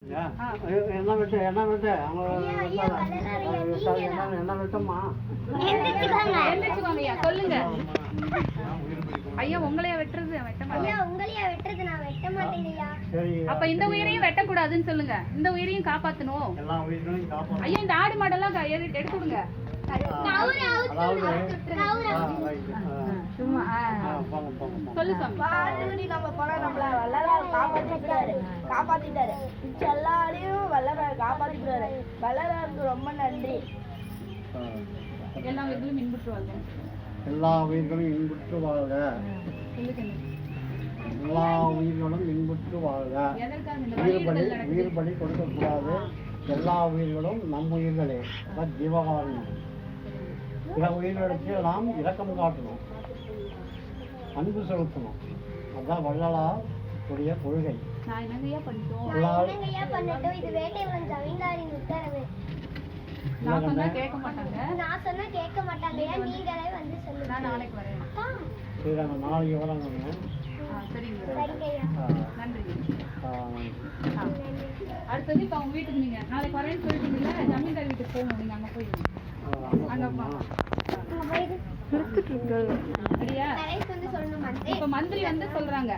என்ன விட்டு என்ன விட்டோம்மா சொல்லுங்க ஐயா உங்களையா வெட்டுறது நான் வெட்ட மாட்டேன். அப்ப இந்த உயிரையும் வெட்டக்கூடாதுன்னு சொல்லுங்க. இந்த உயிரையும் காப்பாத்தணும். ஐயா இந்த ஆடு மாடெல்லாம் எடுத்து விடுங்க. சொல்லு சாமி. காப்பாத்திட்டாரு எல்லாரையும் வல்லரார் காப்பாத்திட்டாரு. வல்லராருக்கு ரொம்ப நன்றி. எல்லா உயிர்களும் இன்புற்றுவாங்க. எல்லா உயிர்களும் இன்புற்று வாழ்க. எல்லா உயிர்களும் இன்புற்று வாழ்க. உயிர் பலி கொடுக்கக்கூடாது. எல்லா உயிர்களும் நம் உயிர்களே. ஜீவகாரணம். பிற உயிர்களுக்கு நாம் இரக்கம் காட்டணும், அன்பு செலுத்தணும். அதுதான் வள்ளலார் உடைய கொள்கை. நான் சொன்னா கேட்க மாட்டாங்க. நீங்களே வந்து சொல்லுங்க. நான் நாளைக்கு வரேன். சரி, நாங்கள் நாளைக்கு வரோங்க. நன்றி. அடுத்தது இப்போ அவங்க வீட்டுக்கு நீங்க நாளைக்கு வரேன்னு சொல்லிட்டீங்கல்ல, ஜமீன்தார் வீட்டுக்கு போகணும். நீங்க அங்க போயிடுங்க. சரியா? இப்ப மந்திரி வந்து சொல்றாங்க